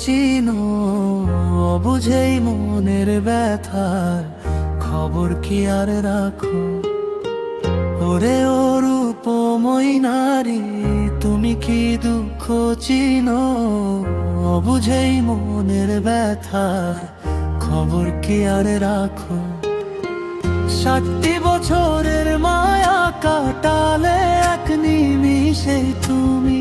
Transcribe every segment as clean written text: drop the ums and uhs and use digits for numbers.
চিনো, অবুঝেই মনের ব্যথার খবর কি আর রাখো? ওরে ও রূপময়ী নারী, তুমি কি দুঃখ চিনো, অবুঝেই মনের ব্যথার খবর কি আর রাখো? 60 বছরের মায়া কাটালে এক নিমিষে তুমি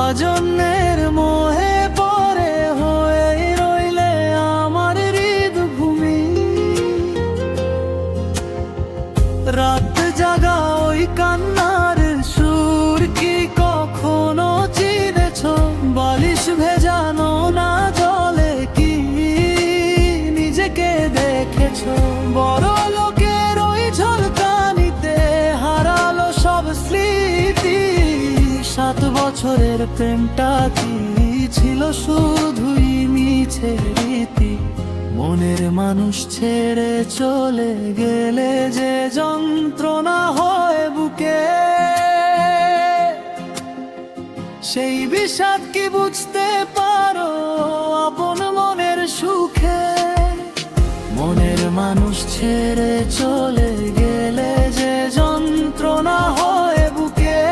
অজন্মের মোহে পরে হয়ে রইলে আমার হৃদভূমি। রাত জাগা ওই কান্নার সুর কি কখনো চিনেছ? বালিশ ভেজানো না জলে কি নিজেকে দেখেছ? বড় লোকের ওই ঝলকানিতে হারালো সব স্মৃতি। 7 বছরের প্রেমটা কি ছিল শুধুই মিছে রীতি? মনের মানুষ ছেড়ে চলে গেলে যে যন্ত্রণা হয় বুকে, সেই বিষাদ কি বুঝতে পারো আপন মনের সুখে? মনের মানুষ ছেড়ে চলে গেলে যে যন্ত্রণা হয় বুকে,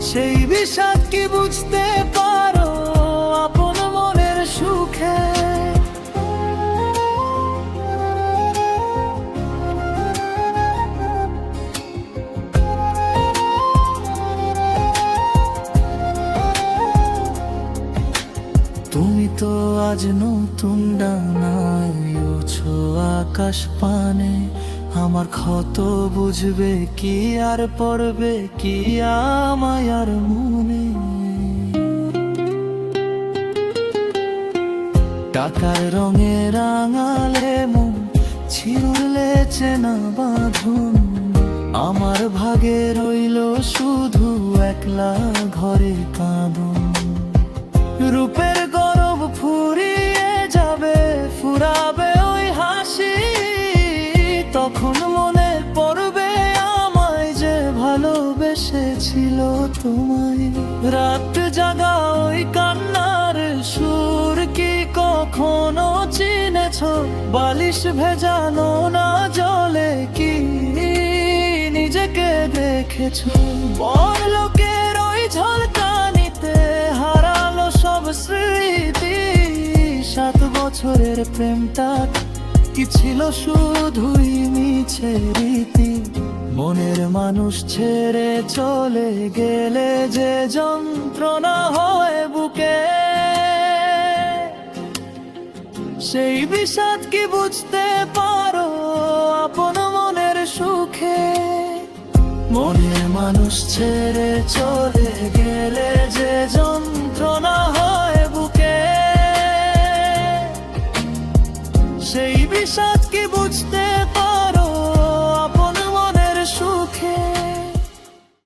সেই বিষাদ কি বুঝতে পারো আপন মনের সুখে? তুমি তো আজ নতুন ডানায় উড়ছো আকাশ পানে, আমার ক্ষত বুঝবে কি আর পড়বে কি আমায় আর মনে? টাকার রঙে রাঙালে মন ছিঁড়লে চেনা বাঁধন, আমার ভাগে রইল শুধু একলা ঘরে কাঁদন। রূপের গরব ফুরিয়ে যাবে, ফুরাবে ওই হাসি, তখন মনে পড়বে আমায় যে ভালোবেসেছিল তোমায়। রাত জাগা ওই কান্নার সুর কি কখনো চিনেছ? বালিশ ভেজানো না জলে কি নিজেকে দেখেছ? বড় লোকের ওই ঝলকানিতে হারালো সব স্মৃতি। 7 বছরের প্রেমটা কি ছিল শুধুই মিছে রীতি? মনের মানুষ ছেড়ে চলে গেলে যে যন্ত্রণা হয় বুকে, সেই বিষাদ কি বুঝতে পারো আপন মনের সুখে? মনের মানুষ ছেড়ে চলে গেলে যে